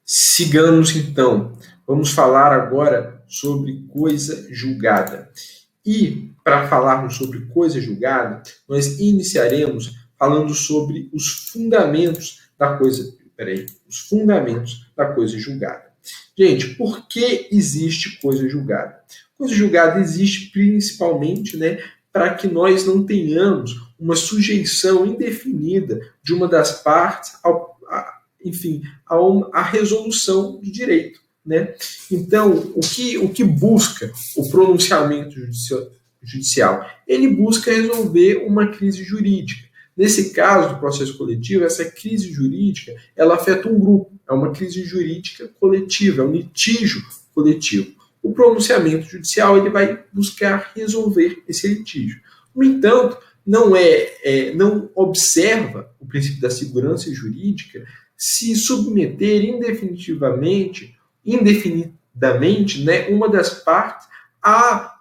Sigamos então. Vamos falar agora sobre coisa julgada. E, para falarmos sobre coisa julgada, nós iniciaremos falando sobre os fundamentos da coisa. Os fundamentos da coisa julgada. Gente, por que existe coisa julgada? Coisa julgada existe principalmente, para que nós não tenhamos uma sujeição indefinida de uma das partes a resolução de direito. Então, o que busca o pronunciamento judicial? Ele busca resolver uma crise jurídica. Nesse caso do processo coletivo, essa crise jurídica ela afeta um grupo, é uma crise jurídica coletiva, é um litígio coletivo. O pronunciamento judicial ele vai buscar resolver esse litígio. No entanto, não observa o princípio da segurança jurídica se submeter indefinidamente, uma das partes a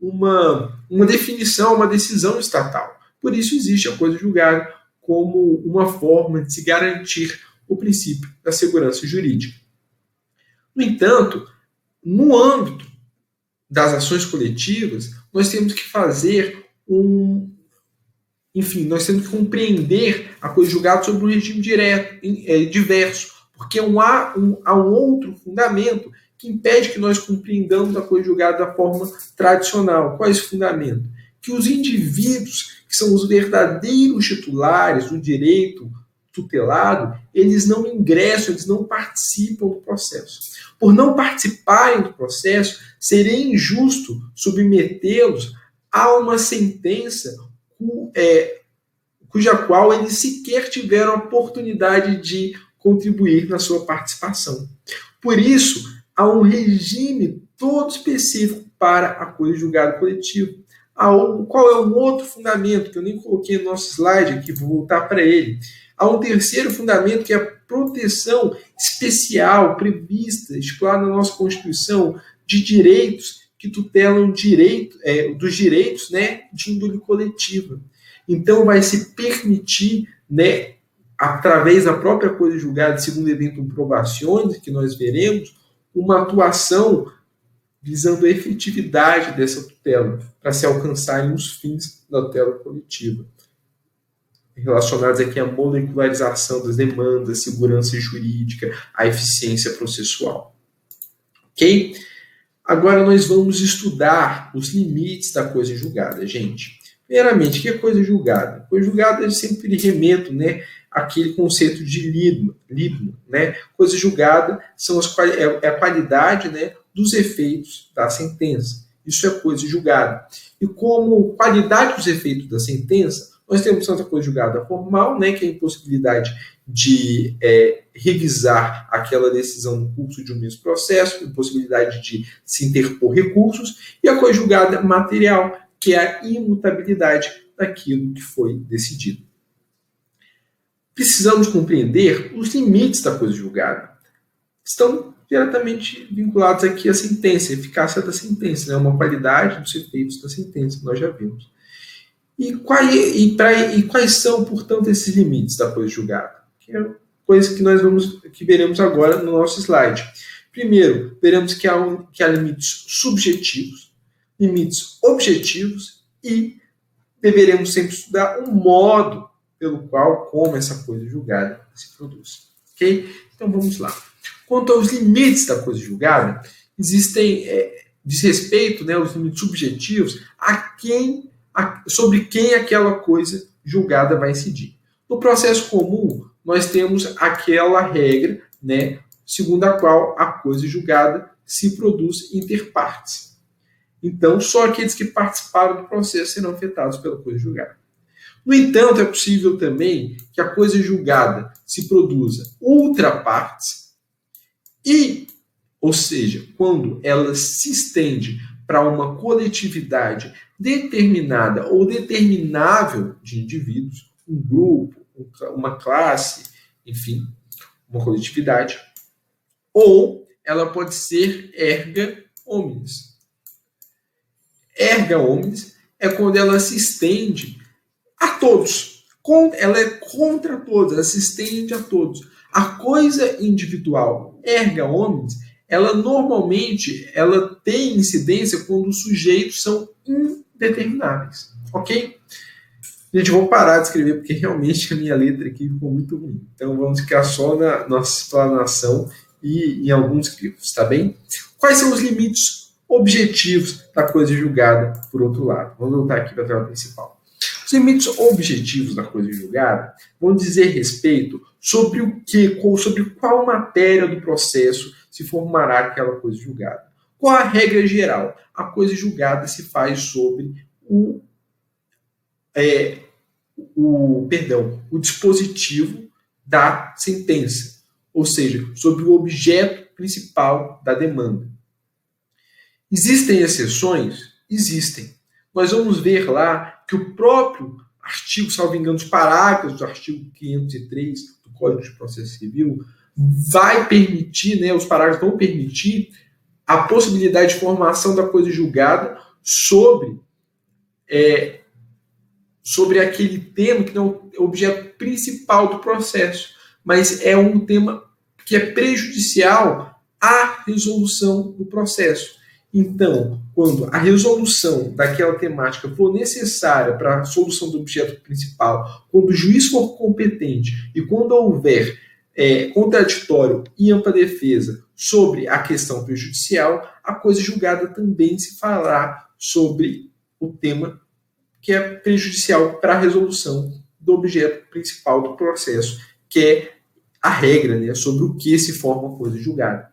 uma definição, uma decisão estatal. Por isso existe a coisa julgada como uma forma de se garantir o princípio da segurança jurídica. No entanto, no âmbito das ações coletivas, nós temos que fazer nós temos que compreender a coisa julgada sobre um regime diverso, porque há um outro fundamento que impede que nós compreendamos a coisa julgada da forma tradicional. Qual é esse fundamento? Que os indivíduos que são os verdadeiros titulares do direito tutelado, eles não ingressam, eles não participam do processo. Por não participarem do processo, seria injusto submetê-los a uma sentença cuja qual eles sequer tiveram a oportunidade de contribuir na sua participação. Por isso, há um regime todo específico para a coisa julgada coletiva. Qual é um outro fundamento que eu nem coloquei no nosso slide aqui, vou voltar para ele. Há um terceiro fundamento que é a proteção especial prevista, estipulada na nossa Constituição, de direitos que tutelam dos direitos de índole coletiva. Então, vai se permitir, através da própria coisa julgada, segundo eventuais provações que nós veremos, uma atuação visando a efetividade dessa tutela, para se alcançarem os fins da tutela coletiva, relacionados aqui à molecularização das demandas, segurança jurídica, a eficiência processual. Ok? Agora nós vamos estudar os limites da coisa julgada, gente. Primeiramente, o que é coisa julgada? Coisa julgada eu sempre remeto, àquele conceito de Liebman, Coisa julgada é a qualidade, dos efeitos da sentença. Isso é coisa julgada. E como qualidade dos efeitos da sentença, nós temos tanta coisa julgada formal, que é a impossibilidade de revisar aquela decisão no curso de um mesmo processo, impossibilidade de se interpor recursos, e a coisa julgada material, que é a imutabilidade daquilo que foi decidido. Precisamos compreender os limites da coisa julgada. Estão diretamente vinculados aqui à sentença, à eficácia da sentença, uma qualidade dos efeitos da sentença, que nós já vimos. E quais são, portanto, esses limites da coisa julgada? Que é coisa que veremos agora no nosso slide. Primeiro, veremos que há limites subjetivos, limites objetivos e deveremos sempre estudar o modo pelo qual, como essa coisa julgada se produz. Ok? Então vamos lá. Quanto aos limites da coisa julgada, existem, diz respeito, os limites subjetivos, sobre quem aquela coisa julgada vai incidir. No processo comum, nós temos aquela regra, segundo a qual a coisa julgada se produz inter partes. Então, só aqueles que participaram do processo serão afetados pela coisa julgada. No entanto, é possível também que a coisa julgada se produza ultra partes, ou seja, quando ela se estende para uma coletividade determinada ou determinável de indivíduos, um grupo, uma classe, enfim, uma coletividade, ou ela pode ser erga omnes. Erga omnes é quando ela se estende a todos. Ela é contra todos, ela se estende a todos. A coisa individual erga omnes, ela normalmente tem incidência quando os sujeitos são indetermináveis, ok? Gente, vou parar de escrever porque realmente a minha letra aqui ficou muito ruim. Então vamos ficar só na nossa explanação e em alguns grifos, tá bem? Quais são os limites objetivos da coisa julgada, por outro lado? Vamos voltar aqui para a tela principal. Os limites objetivos da coisa julgada vão dizer respeito sobre o que, sobre qual matéria do processo se formará aquela coisa julgada. Qual a regra geral? A coisa julgada se faz sobre o dispositivo da sentença, ou seja, sobre o objeto principal da demanda. Existem exceções? Existem. Nós vamos ver lá que o próprio artigo, salvo engano, os parágrafos do artigo 503 do Código de Processo Civil vai permitir, os parágrafos vão permitir a possibilidade de formação da coisa julgada sobre aquele tema que não é o objeto principal do processo, mas é um tema que é prejudicial à resolução do processo. Então, quando a resolução daquela temática for necessária para a solução do objeto principal, quando o juiz for competente e quando houver contraditório e ampla defesa sobre a questão prejudicial, a coisa julgada também se falará sobre o tema que é prejudicial para a resolução do objeto principal do processo, que é a regra, sobre o que se forma a coisa julgada.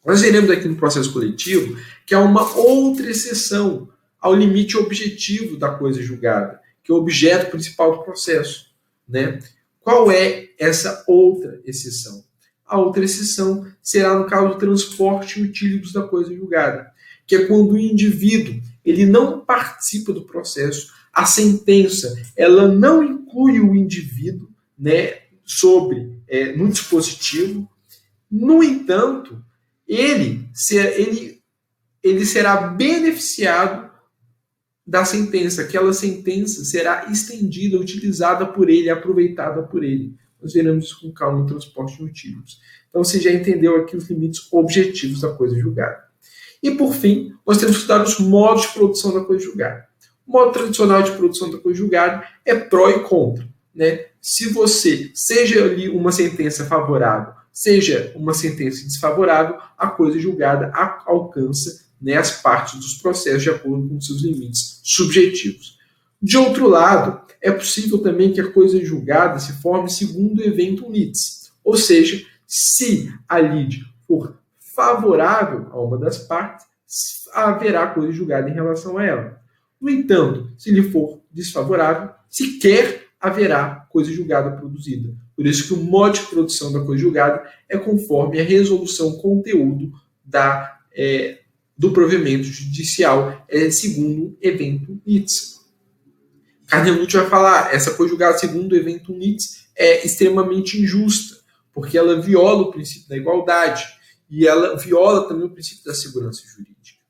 Nós veremos aqui no processo coletivo que há uma outra exceção ao limite objetivo da coisa julgada, que é o objeto principal do processo. Qual é essa outra exceção? A outra exceção será no caso do transporte utílicos da coisa julgada, que é quando o indivíduo ele não participa do processo, a sentença ela não inclui o indivíduo no dispositivo. No entanto, ele será beneficiado da sentença. Aquela sentença será estendida, utilizada por ele, aproveitada por ele. Nós veremos isso com calma no transporte de utílicos. Então você já entendeu aqui os limites objetivos da coisa julgada. E por fim, nós temos que estudar os modos de produção da coisa julgada. O modo tradicional de produção da coisa julgada é pró e contra. Se você, seja ali uma sentença favorável, seja uma sentença desfavorável, a coisa julgada alcança as partes dos processos de acordo com seus limites subjetivos. De outro lado, é possível também que a coisa julgada se forme segundo o eventum litis, ou seja, se a lide for favorável a uma das partes, haverá coisa julgada em relação a ela. No entanto, se lhe for desfavorável, sequer haverá coisa julgada produzida. Por isso que o modo de produção da coisa julgada é conforme a resolução conteúdo do provimento judicial, segundo eventum litis. Carnelucci vai falar, essa coisa julgada segundo eventum litis é extremamente injusta, porque ela viola o princípio da igualdade e ela viola também o princípio da segurança jurídica.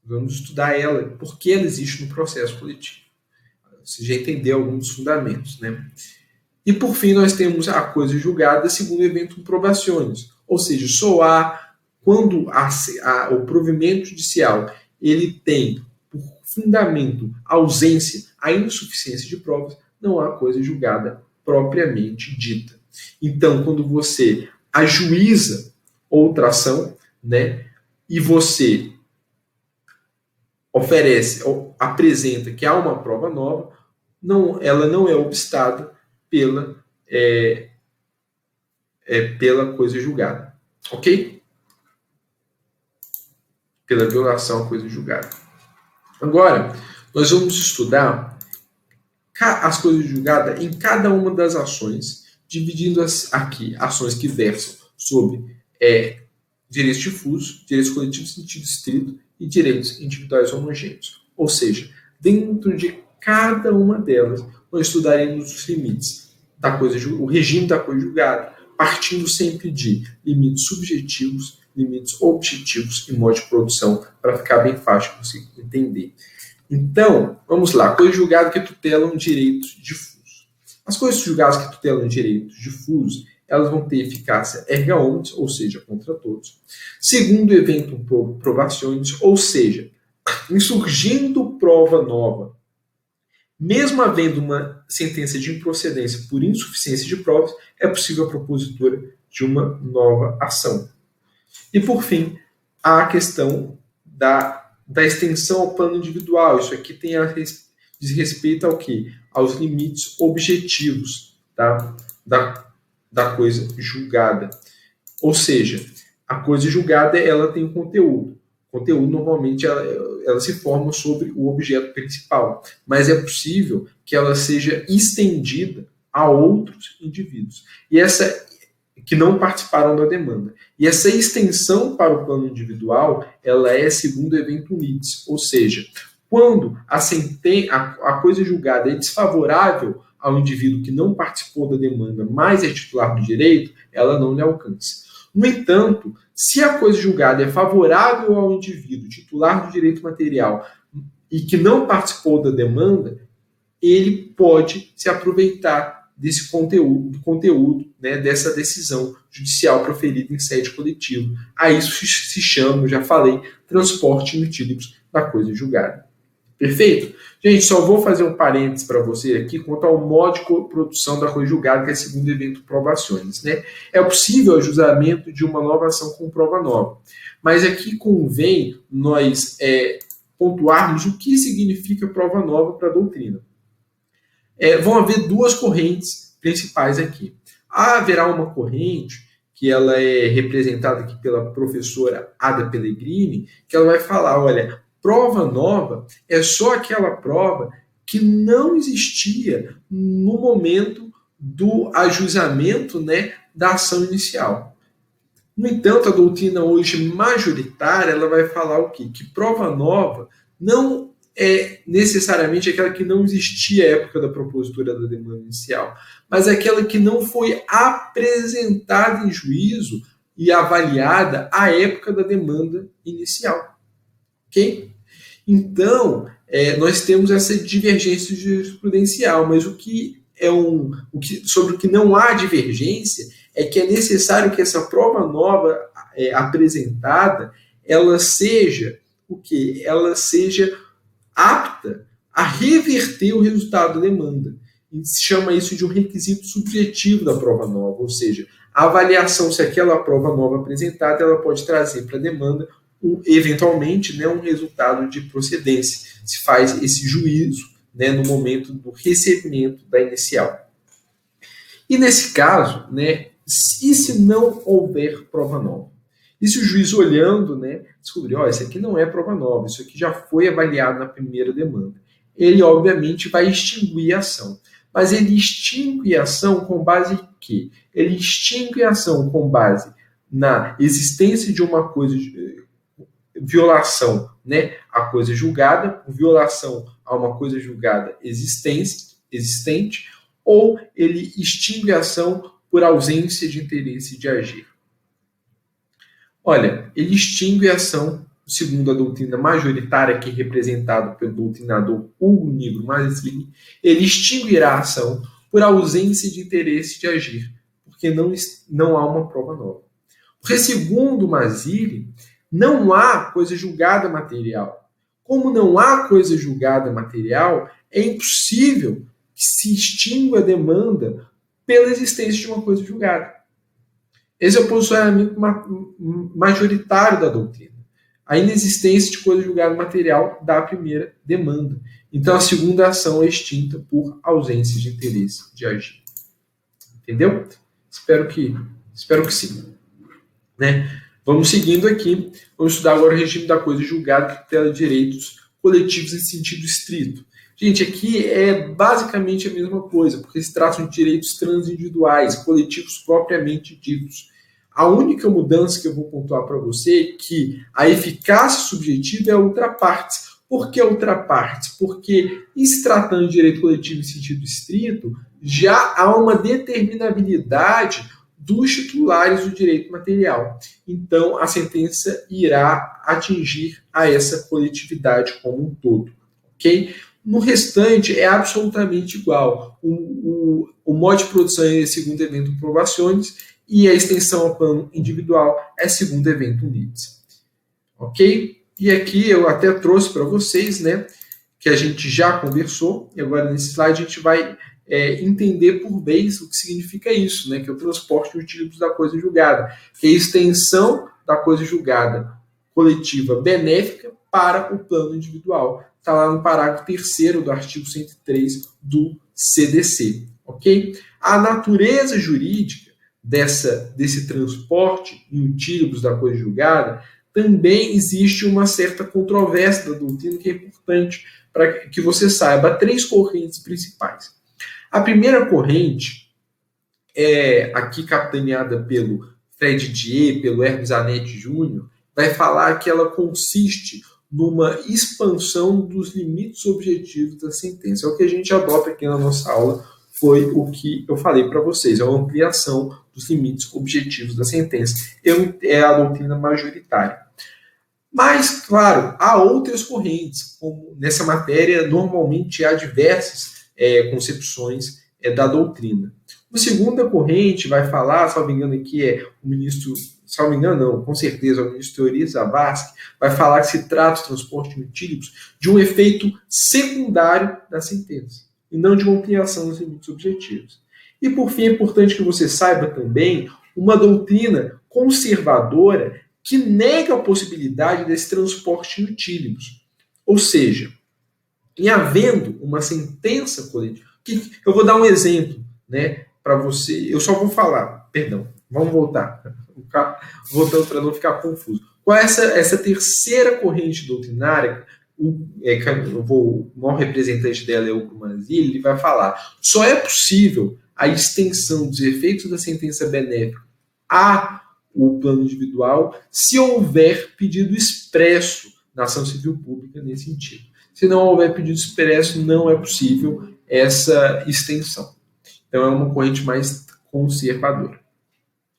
Vamos estudar ela, porque ela existe no processo coletivo. Você já entendeu alguns dos fundamentos, E por fim nós temos a coisa julgada segundo eventum probationis, ou seja, só há quando o provimento judicial ele tem por fundamento a ausência, a insuficiência de provas, não há coisa julgada propriamente dita. Então, quando você ajuiza outra ação, e você oferece ou apresenta que há uma prova nova, ela não é obstada pela coisa julgada, ok? Pela violação à coisa julgada. Agora, nós vamos estudar as coisas julgadas em cada uma das ações, dividindo aqui ações que versam sobre direitos difusos, direitos coletivos em sentido estrito e direitos individuais homogêneos. Ou seja, dentro de cada uma delas, nós estudaremos os limites da o regime da coisa julgada, partindo sempre de limites subjetivos, limites objetivos e modo de produção, para ficar bem fácil de você entender. Então, vamos lá. Coisas julgadas que tutelam direitos difusos. As coisas julgadas que tutelam direitos difusos, elas vão ter eficácia erga omnes, ou seja, contra todos. Segundo eventum probationis, ou seja, insurgindo prova nova, mesmo havendo uma sentença de improcedência por insuficiência de provas, é possível a propositura de uma nova ação. E, por fim, a questão da extensão ao plano individual. Isso aqui diz respeito ao quê? Aos limites objetivos da coisa julgada. Ou seja, a coisa julgada ela tem um conteúdo. O conteúdo, normalmente, ela se forma sobre o objeto principal. Mas é possível que ela seja estendida a outros indivíduos. E essa que não participaram da demanda. E essa extensão para o plano individual, ela é segundo eventum litis, ou seja, quando a coisa julgada é desfavorável ao indivíduo que não participou da demanda, mas é titular do direito, ela não lhe alcança. No entanto, se a coisa julgada é favorável ao indivíduo titular do direito material e que não participou da demanda, ele pode se aproveitar desse conteúdo, né, dessa decisão judicial proferida em sede coletiva. A isso se chama, já falei, transporte in utilibus da coisa julgada. Perfeito? Gente, só vou fazer um parênteses para você aqui quanto ao modo de produção da coisa julgada, que é segundo eventum probationis, né? É possível o ajustamento de uma nova ação com prova nova. Mas aqui convém nós pontuarmos o que significa prova nova para a doutrina. Vão haver duas correntes principais aqui. Haverá uma corrente que ela é representada aqui pela professora Ada Pellegrini, que ela vai falar, olha, prova nova é só aquela prova que não existia no momento do ajuizamento, né, da ação inicial. No entanto, a doutrina hoje majoritária, ela vai falar o quê? Que prova nova não é necessariamente aquela que não existia à época da propositura da demanda inicial, mas aquela que não foi apresentada em juízo e avaliada à época da demanda inicial. Ok? Então, nós temos essa divergência jurisprudencial, mas sobre o que não há divergência é que é necessário que essa prova nova apresentada, ela seja o quê? Ela seja apta a reverter o resultado da demanda. E se chama isso de um requisito subjetivo da prova nova, ou seja, a avaliação se aquela prova nova apresentada ela pode trazer para a demanda eventualmente, né, um resultado de procedência. Se faz esse juízo, né, no momento do recebimento da inicial. E nesse caso, né, e se não houver prova nova? E se o juiz olhando, né, descobrir, isso aqui não é prova nova, isso aqui já foi avaliado na primeira demanda. Ele, obviamente, vai extinguir a ação. Mas ele extingue a ação com base em quê? Ele extingue a ação com base na existência de uma coisa, violação, né, à coisa julgada, por violação a uma coisa julgada existente, ou ele extingue a ação por ausência de interesse de agir. Olha, ele extingue a ação, segundo a doutrina majoritária, que é representada pelo doutrinador Hugo Nigro Mazzilli, ele extinguirá a ação por ausência de interesse de agir, porque não há uma prova nova. Porque, segundo Mazzilli, não há coisa julgada material. Como não há coisa julgada material, é impossível que se extinga a demanda pela existência de uma coisa julgada. Esse é o posicionamento majoritário da doutrina. A inexistência de coisa julgada material da primeira demanda. Então, a segunda ação é extinta por ausência de interesse de agir. Entendeu? Espero que sim. Né? Vamos seguindo aqui. Vamos estudar agora o regime da coisa julgada que tutela direitos coletivos em sentido estrito. Gente, aqui é basicamente a mesma coisa, porque se tratam de direitos transindividuais, coletivos propriamente ditos. A única mudança que eu vou pontuar para você é que a eficácia subjetiva é ultra partes. Por que ultra partes? Porque, em se tratando de direito coletivo em sentido estrito, já há uma determinabilidade dos titulares do direito material. Então, a sentença irá atingir a essa coletividade como um todo. Ok? No restante é absolutamente igual. O modo de produção é segundo evento provações e a extensão ao plano individual é segundo evento NIDS. Ok? E aqui eu até trouxe para vocês, né, que a gente já conversou, e agora nesse slide a gente vai entender por vez o que significa isso, né, que é o transporte de utilímetros da coisa julgada, que é a extensão da coisa julgada coletiva benéfica para o plano individual. Está lá no parágrafo 3º do artigo 103 do CDC. Ok? A natureza jurídica desse transporte em utilímetros da coisa julgada também existe uma certa controvérsia da doutrina que é importante para que você saiba. 3 correntes principais. A primeira corrente é aqui capitaneada pelo Fred Dier, pelo Hermes Zanetti Jr., vai falar que ela consiste numa expansão dos limites objetivos da sentença. É o que a gente adota aqui na nossa aula, foi o que eu falei para vocês, é uma ampliação dos limites objetivos da sentença. É a doutrina majoritária. Mas, claro, há outras correntes, como nessa matéria normalmente há diversas concepções da doutrina. Uma segunda corrente vai falar, salvo engano aqui é o ministro, salvo engano não, com certeza o ministro Teori Zavascki, vai falar que se trata o transporte de utilímetros de um efeito secundário da sentença, e não de uma ampliação dos limites objetivos. E por fim, é importante que você saiba também uma doutrina conservadora que nega a possibilidade desse transporte de utilímetros. Ou seja, em havendo uma sentença coletiva, eu vou dar um exemplo, né, para você, eu só vou falar, perdão, vamos voltar, voltando para não ficar confuso. Qual é essa terceira corrente doutrinária? O maior representante dela é o Grumazilli, ele vai falar, só é possível a extensão dos efeitos da sentença benéfica ao plano individual se houver pedido expresso na ação civil pública nesse sentido. Se não houver pedido expresso, não é possível essa extensão. Então, é uma corrente mais conservadora.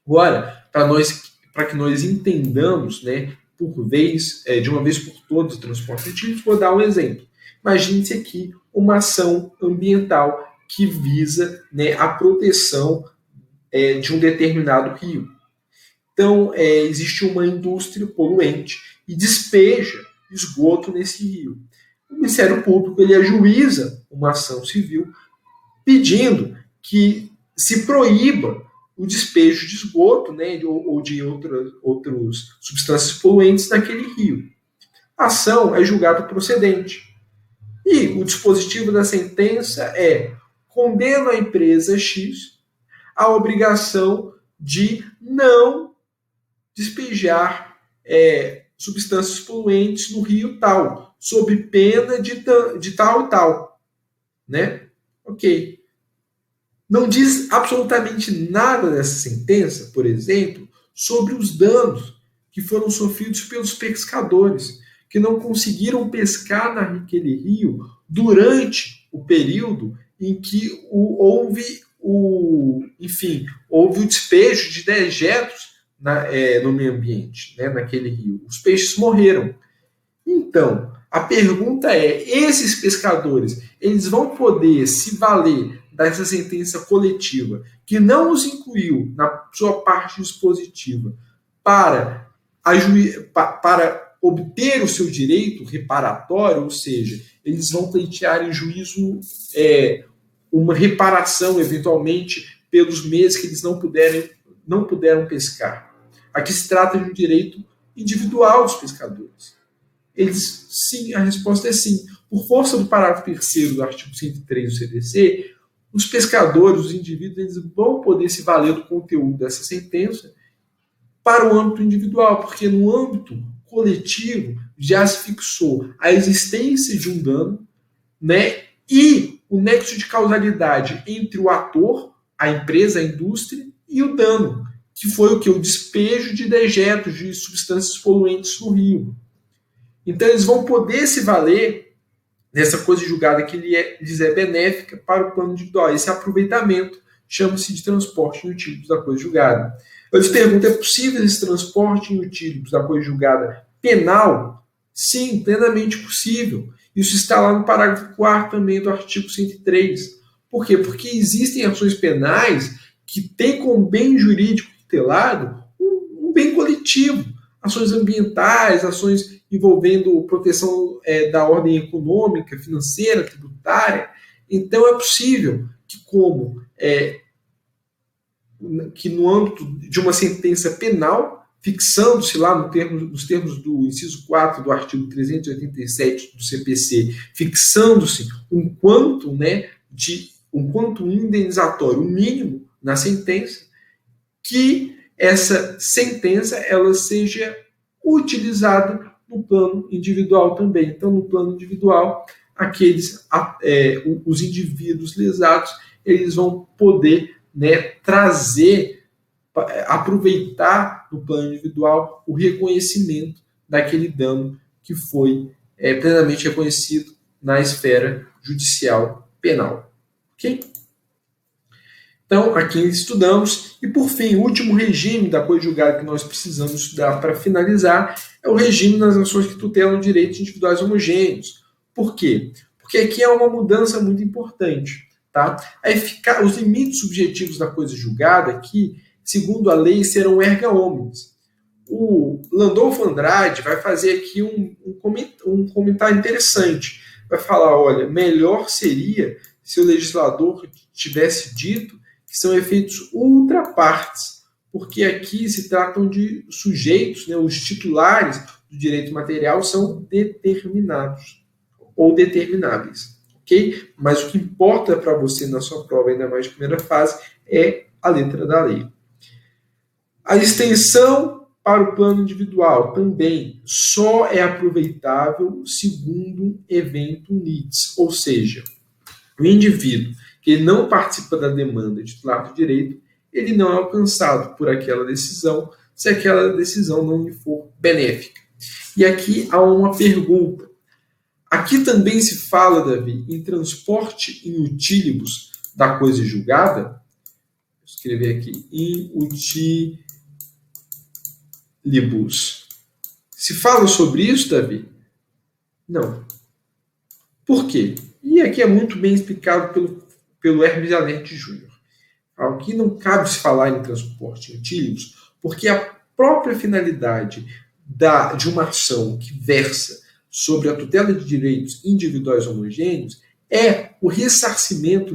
Agora, para que nós entendamos, né, de uma vez por todas, o transporte de utilímetros, vou dar um exemplo. Imagine-se aqui uma ação ambiental que visa, né, a proteção de um determinado rio. Então, existe uma indústria poluente e despeja esgoto nesse rio. O Ministério Público ele ajuiza uma ação civil pedindo que se proíba o despejo de esgoto, né, ou de outras substâncias poluentes naquele rio. A ação é julgada procedente. E o dispositivo da sentença condena a empresa X à obrigação de não despejar substâncias poluentes no rio tal, sob pena de tal e tal. Né? Ok. Não diz absolutamente nada dessa sentença, por exemplo, sobre os danos que foram sofridos pelos pescadores, que não conseguiram pescar naquele rio durante o período em que houve o despejo de dejetos no meio ambiente, né, naquele rio. Os peixes morreram. Então, a pergunta esses pescadores, eles vão poder se valer dessa sentença coletiva, que não os incluiu na sua parte dispositiva, para obter o seu direito reparatório, ou seja, eles vão pleitear em juízo uma reparação, eventualmente, pelos meses que eles não puderam pescar. Aqui se trata de um direito individual dos pescadores. Sim, a resposta é sim. Por força do parágrafo 3º do artigo 103 do CDC, os pescadores, os indivíduos, eles vão poder se valer do conteúdo dessa sentença para o âmbito individual, porque no âmbito coletivo já se fixou a existência de um dano, né, e o nexo de causalidade entre o ator, a empresa, a indústria, e o dano, que foi o despejo de dejetos de substâncias poluentes no rio. Então eles vão poder se valer dessa coisa julgada que lhes é benéfica para o plano individual. Esse aproveitamento chama-se de transporte em utilímetros da coisa julgada. Eu lhes pergunto, é possível esse transporte em utilímetros da coisa julgada penal? Sim, plenamente possível. Isso está lá no parágrafo 4º também do artigo 103. Por quê? Porque existem ações penais que têm como bem jurídico tutelado um bem coletivo. Ações ambientais, ações envolvendo proteção da ordem econômica, financeira, tributária. Então é possível que no âmbito de uma sentença penal, fixando-se lá nos termos do inciso 4 do artigo 387 do CPC, fixando-se um quanto indenizatório mínimo na sentença, que essa sentença ela seja utilizada no plano individual também. Então, no plano individual, os indivíduos lesados, eles vão poder aproveitar no plano individual o reconhecimento daquele dano que foi plenamente reconhecido na esfera judicial penal. Ok? Então, aqui estudamos. E, por fim, o último regime da coisa julgada que nós precisamos estudar para finalizar é o regime das ações que tutelam direitos individuais homogêneos. Por quê? Porque aqui é uma mudança muito importante. Tá? Os limites subjetivos da coisa julgada aqui, segundo a lei, serão erga omnes. O Landolfo Andrade vai fazer aqui um comentário interessante. Vai falar, olha, melhor seria se o legislador tivesse dito que são efeitos ultra partes, porque aqui se tratam de sujeitos, os titulares do direito material são determinados ou determináveis. Okay? Mas o que importa para você na sua prova, ainda mais de primeira fase, é a letra da lei. A extensão para o plano individual também só é aproveitável segundo evento NIDS, ou seja, o indivíduo que não participa da demanda titular do direito, ele não é alcançado por aquela decisão, se aquela decisão não lhe for benéfica. E aqui há uma pergunta. Aqui também se fala, Davi, em transporte in utilibus da coisa julgada. Vou escrever aqui, in utilibus. Se fala sobre isso, Davi? Não. Por quê? E aqui é muito bem explicado pelo Hermes Alerte Júnior. Aqui não cabe se falar em transporte in utilibus, porque a própria finalidade de uma ação que versa sobre a tutela de direitos individuais homogêneos é o ressarcimento,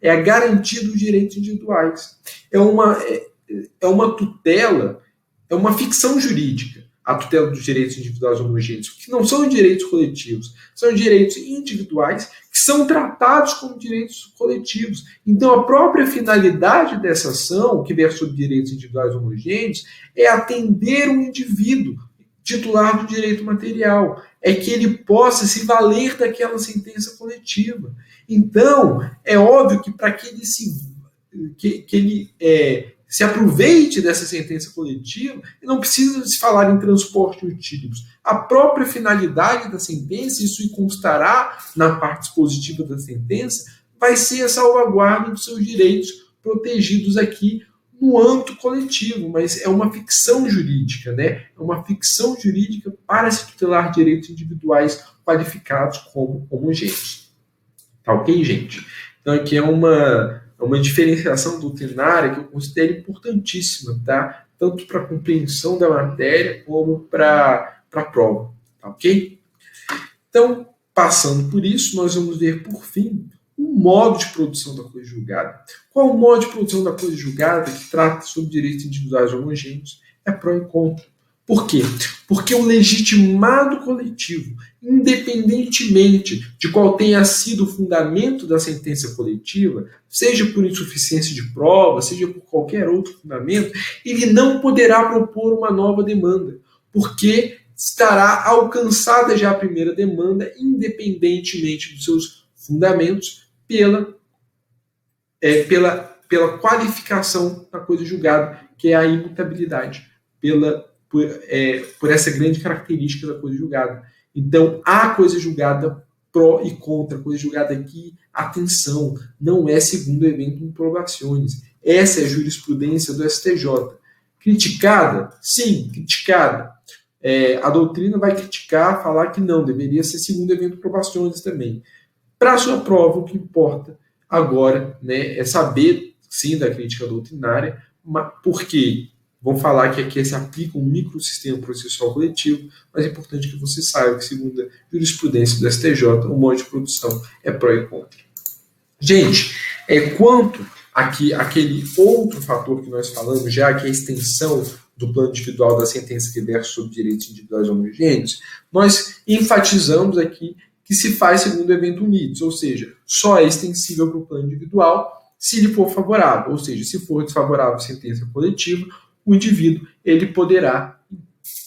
é a garantia dos direitos individuais. É uma tutela, é uma ficção jurídica, a tutela dos direitos individuais homogêneos, que não são direitos coletivos, são direitos individuais que são tratados como direitos coletivos. Então, a própria finalidade dessa ação, que versa sobre direitos individuais homogêneos, é atender o indivíduo titular do direito material, é que ele possa se valer daquela sentença coletiva. Então, é óbvio que para que ele se aproveite dessa sentença coletiva, não precisa se falar em transporte in utilibus. A própria finalidade da sentença, isso constará na parte dispositiva da sentença, vai ser a salvaguarda dos seus direitos protegidos aqui no âmbito coletivo, mas é uma ficção jurídica, É uma ficção jurídica para se tutelar direitos individuais qualificados como homogêneos. Tá ok, gente? Então aqui é uma diferenciação doutrinária que eu considero importantíssima, tá? Tanto para a compreensão da matéria como para a prova, tá ok? Então, passando por isso, nós vamos ver, por fim, o modo de produção da coisa julgada. Qual o modo de produção da coisa julgada que trata sobre direitos individuais homogêneos? É pró e contra. Por quê? Porque o legitimado coletivo, independentemente de qual tenha sido o fundamento da sentença coletiva, seja por insuficiência de prova, seja por qualquer outro fundamento, ele não poderá propor uma nova demanda, porque estará alcançada já a primeira demanda, independentemente dos seus fundamentos, pela qualificação da coisa julgada, que é a imutabilidade, por essa grande característica da coisa julgada. Então, a coisa julgada pró e contra, a coisa julgada aqui, atenção, não é segundo evento improbationes. Essa é a jurisprudência do STJ. Criticada? Sim, criticada. a doutrina vai criticar, falar que não, deveria ser segundo evento probationis também. Para a sua prova, o que importa agora, né, é saber, sim, da crítica doutrinária, porque vão falar que aqui se aplica um microsistema processual coletivo, mas é importante que você saiba que, segundo a jurisprudência do STJ, o modo de produção é pró e contra. Gente, quanto aqui aquele outro fator que nós falamos, já que é a extensão do plano individual da sentença que versa sobre direitos individuais homogêneos, nós enfatizamos aqui que se faz segundo o evento unitis, ou seja, só é extensível para o plano individual se lhe for favorável, ou seja, se for desfavorável a sentença coletiva, o indivíduo ele poderá,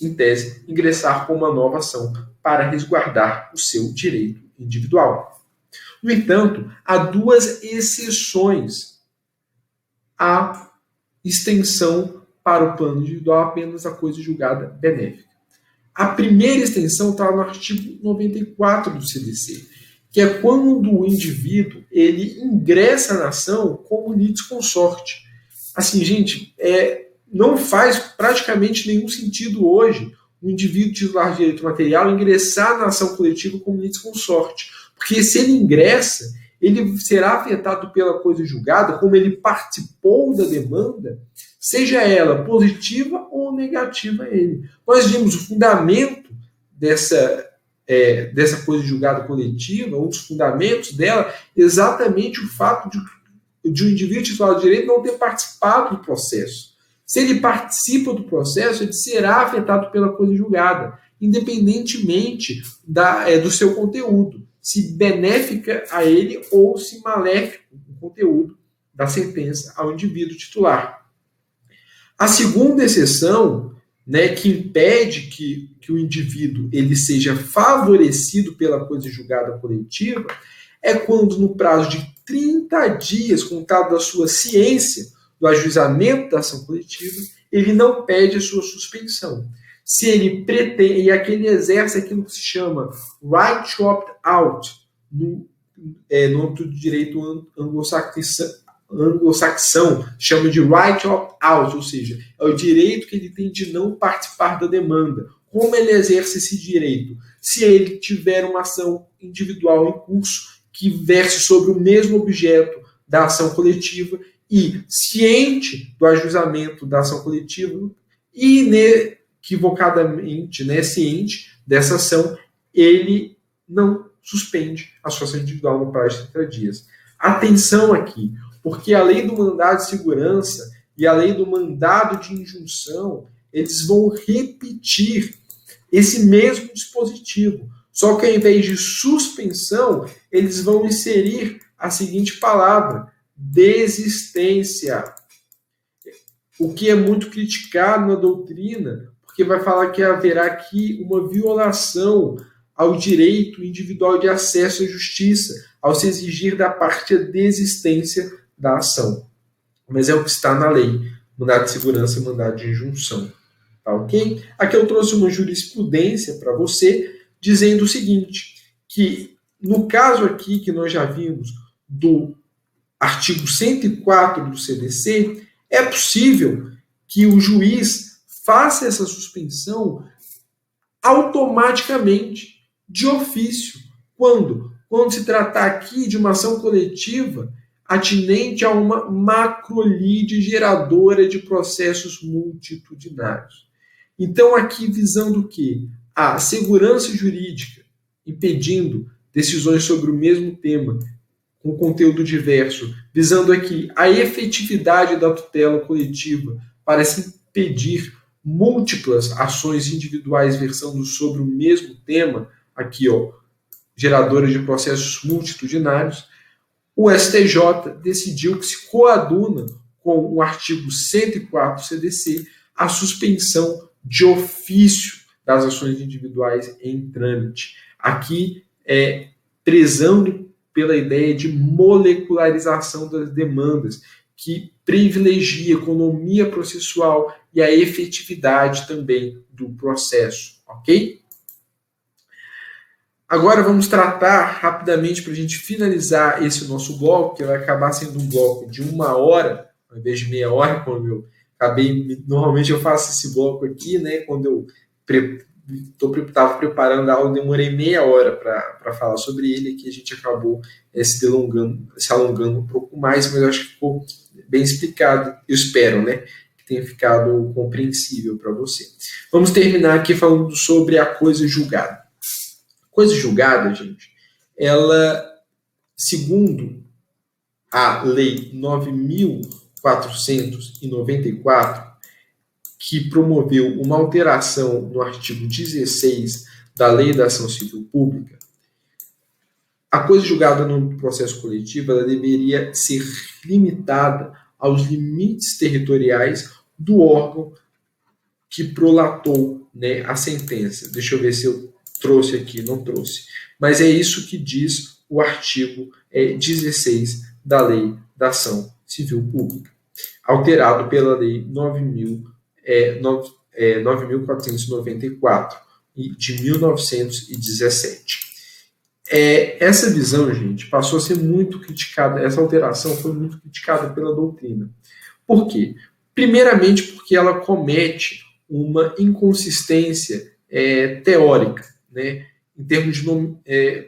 em tese, ingressar com uma nova ação para resguardar o seu direito individual. No entanto, há duas exceções à extensão para o plano individual, apenas a coisa julgada benéfica. A primeira extensão está no artigo 94 do CDC, que é quando o indivíduo ele ingressa na ação como litisconsorte. Assim, gente, não faz praticamente nenhum sentido hoje o indivíduo titular de direito material ingressar na ação coletiva como litisconsorte, porque se ele ingressa, ele será afetado pela coisa julgada, como ele participou da demanda, seja ela positiva ou negativa a ele. Nós vimos o fundamento dessa coisa julgada coletiva, um dos fundamentos dela, exatamente o fato de um indivíduo titular de direito não ter participado do processo. Se ele participa do processo, ele será afetado pela coisa julgada, independentemente do seu conteúdo, se benéfica a ele ou se maléfico o conteúdo da sentença ao indivíduo titular. A segunda exceção, né, que impede que o indivíduo ele seja favorecido pela coisa julgada coletiva, é quando, no prazo de 30 dias, contado da sua ciência do ajuizamento da ação coletiva, ele não pede a sua suspensão. Se ele pretende, e aqui ele exerce aquilo que se chama right to opt-out, no âmbito do direito anglo-saxão, chama de right to opt-out, ou seja, é o direito que ele tem de não participar da demanda. Como ele exerce esse direito? Se ele tiver uma ação individual em curso que verse sobre o mesmo objeto da ação coletiva e ciente do ajuizamento da ação coletiva e inequivocadamente, ciente dessa ação, ele não suspende a sua ação individual no prazo de 30 dias. Atenção aqui, porque a lei do mandado de segurança e a lei do mandado de injunção, eles vão repetir esse mesmo dispositivo. Só que ao invés de suspensão, eles vão inserir a seguinte palavra: desistência. O que é muito criticado na doutrina, porque vai falar que haverá aqui uma violação ao direito individual de acesso à justiça, ao se exigir da parte a desistência da ação. Mas é o que está na lei, mandado de segurança e mandado de injunção. Tá ok? Aqui eu trouxe uma jurisprudência para você, dizendo o seguinte, que no caso aqui que nós já vimos do artigo 104 do CDC, é possível que o juiz faça essa suspensão automaticamente, de ofício. Quando? Quando se tratar aqui de uma ação coletiva atinente a uma macrolide geradora de processos multitudinários. Então, aqui visando o quê? A segurança jurídica, impedindo decisões sobre o mesmo tema, com conteúdo diverso, visando aqui a efetividade da tutela coletiva para se impedir múltiplas ações individuais versando sobre o mesmo tema, aqui, geradoras de processos multitudinários, o STJ decidiu que se coaduna com o artigo 104 do CDC a suspensão de ofício das ações individuais em trâmite. Aqui, prezando pela ideia de molecularização das demandas, que privilegia a economia processual e a efetividade também do processo, ok? Agora vamos tratar rapidamente, para a gente finalizar esse nosso bloco, que vai acabar sendo um bloco de 1 hora, ao invés de meia hora, como eu acabei, normalmente eu faço esse bloco aqui, quando eu estava preparando a aula, demorei meia hora para falar sobre ele, aqui a gente acabou se alongando um pouco mais, mas eu acho que ficou bem explicado, eu espero, né, que tenha ficado compreensível para você. Vamos terminar aqui falando sobre a coisa julgada. A coisa julgada, gente, ela, segundo a Lei 9.494, que promoveu uma alteração no artigo 16 da Lei da Ação Civil Pública, a coisa julgada no processo coletivo ela deveria ser limitada aos limites territoriais do órgão que prolatou, né, a sentença. Deixa eu ver se eu trouxe aqui, não trouxe. Mas é isso que diz o artigo 16 da Lei da Ação Civil Pública, alterado pela Lei 9.494 de 1917. Essa visão, gente, passou a ser muito criticada, essa alteração foi muito criticada pela doutrina. Por quê? Primeiramente porque ela comete uma inconsistência teórica, né, em termos de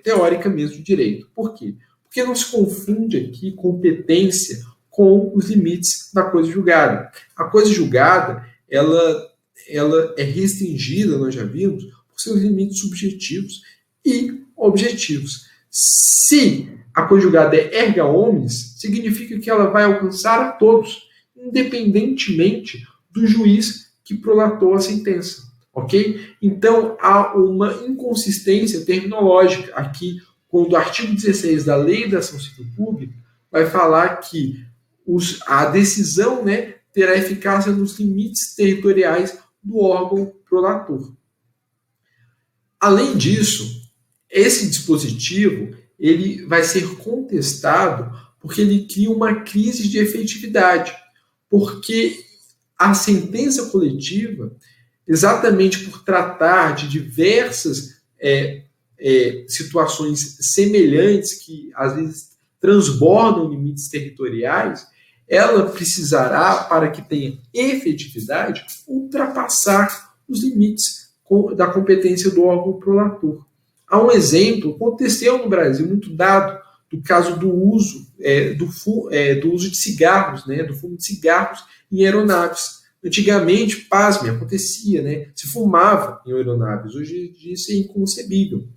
teórica mesmo de direito. Por quê? Porque não se confunde aqui competência com os limites da coisa julgada. A coisa julgada, ela é restringida, nós já vimos, por seus limites subjetivos e objetivos. Se a coisa julgada é erga omnes, significa que ela vai alcançar a todos, independentemente do juiz que prolatou a sentença. Ok? Então, há uma inconsistência terminológica aqui, quando o artigo 16 da Lei da Ação Civil Pública vai falar que a decisão, né, terá eficácia nos limites territoriais do órgão prolator. Além disso, esse dispositivo ele vai ser contestado porque ele cria uma crise de efetividade, porque a sentença coletiva, exatamente por tratar de diversas situações semelhantes que às vezes transbordam limites territoriais, ela precisará, para que tenha efetividade, ultrapassar os limites da competência do órgão prolator. Há um exemplo, aconteceu no Brasil, muito dado, do caso do uso, do uso de cigarros, né, do fumo de cigarros em aeronaves. Antigamente, pasme, acontecia, né, se fumava em aeronaves, hoje isso é inconcebível.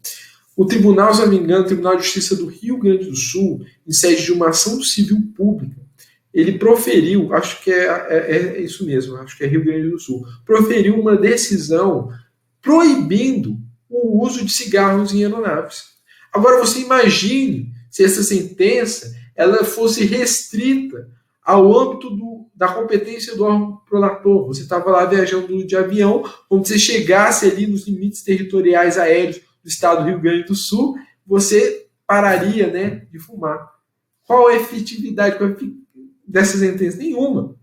O tribunal, se não me engano, o Tribunal de Justiça do Rio Grande do Sul, em sede de uma ação civil pública, ele proferiu, acho que é isso mesmo, acho que é Rio Grande do Sul, proferiu uma decisão proibindo o uso de cigarros em aeronaves. Agora você imagine se essa sentença ela fosse restrita ao âmbito da competência do órgão prolator. Você estava lá viajando de avião, quando você chegasse ali nos limites territoriais aéreos do estado do Rio Grande do Sul, você pararia, né, de fumar. Qual a efetividade dessa sentença? Nenhuma.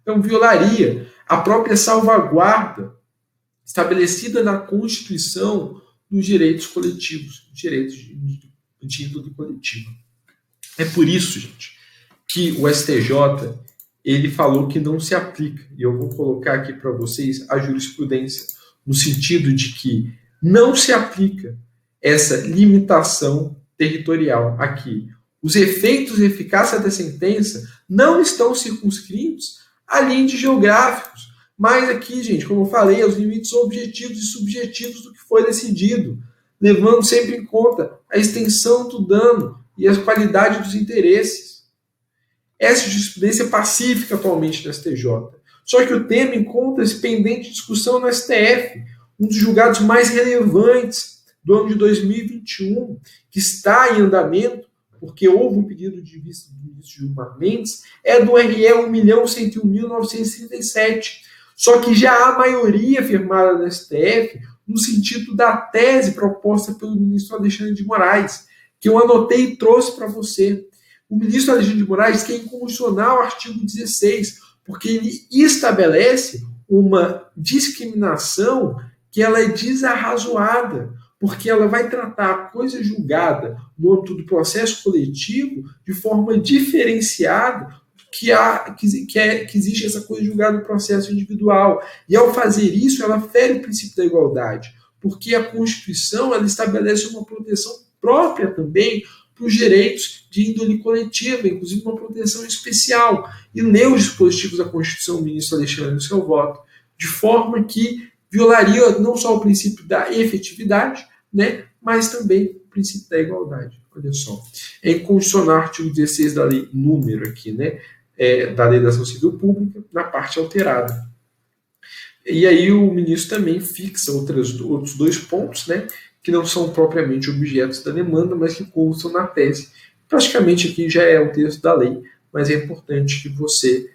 Então violaria a própria salvaguarda estabelecida na Constituição dos direitos coletivos, direitos de índole coletiva. É por isso, gente, que o STJ ele falou que não se aplica, e eu vou colocar aqui para vocês a jurisprudência, no sentido de que não se aplica essa limitação territorial aqui. Os efeitos e eficácia da sentença não estão circunscritos a limites geográficos, mas aqui, gente, como eu falei, aos limites objetivos e subjetivos do que foi decidido, levando sempre em conta a extensão do dano e a qualidade dos interesses. Essa jurisprudência é pacífica atualmente no STJ. Só que o tema encontra-se pendente de discussão no STF, um dos julgados mais relevantes do ano de 2021, que está em andamento, porque houve um pedido de vista do ministro Gilmar Mendes, é do RE 1.101.937. Só que já há maioria firmada no STF no sentido da tese proposta pelo ministro Alexandre de Moraes, que eu anotei e trouxe para você. O ministro Alexandre de Moraes quer inconstitucional o artigo 16, porque ele estabelece uma discriminação que ela é desarrazoada, porque ela vai tratar a coisa julgada no âmbito do processo coletivo de forma diferenciada do que existe essa coisa de julgar no processo individual. E ao fazer isso, ela fere o princípio da igualdade, porque a Constituição ela estabelece uma proteção própria também para os direitos de índole coletiva, inclusive uma proteção especial. E leu os dispositivos da Constituição, o ministro Alexandre, no seu voto, de forma que violaria não só o princípio da efetividade, né, mas também o princípio da igualdade. Olha só, é inconstitucional o artigo 16 da lei, número aqui, né, da Lei da Ação Civil Pública, na parte alterada. E aí o ministro também fixa outros dois pontos, né, que não são propriamente objetos da demanda, mas que constam na tese. Praticamente aqui já é o texto da lei, mas é importante que você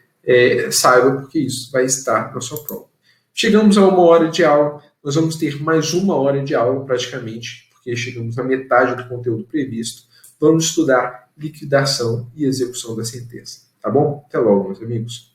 saiba, porque isso vai estar na sua prova. Chegamos a 1 hora de aula, nós vamos ter mais 1 hora de aula praticamente, porque chegamos à metade do conteúdo previsto. Vamos estudar liquidação e execução da sentença. Tá bom? Até logo, meus amigos.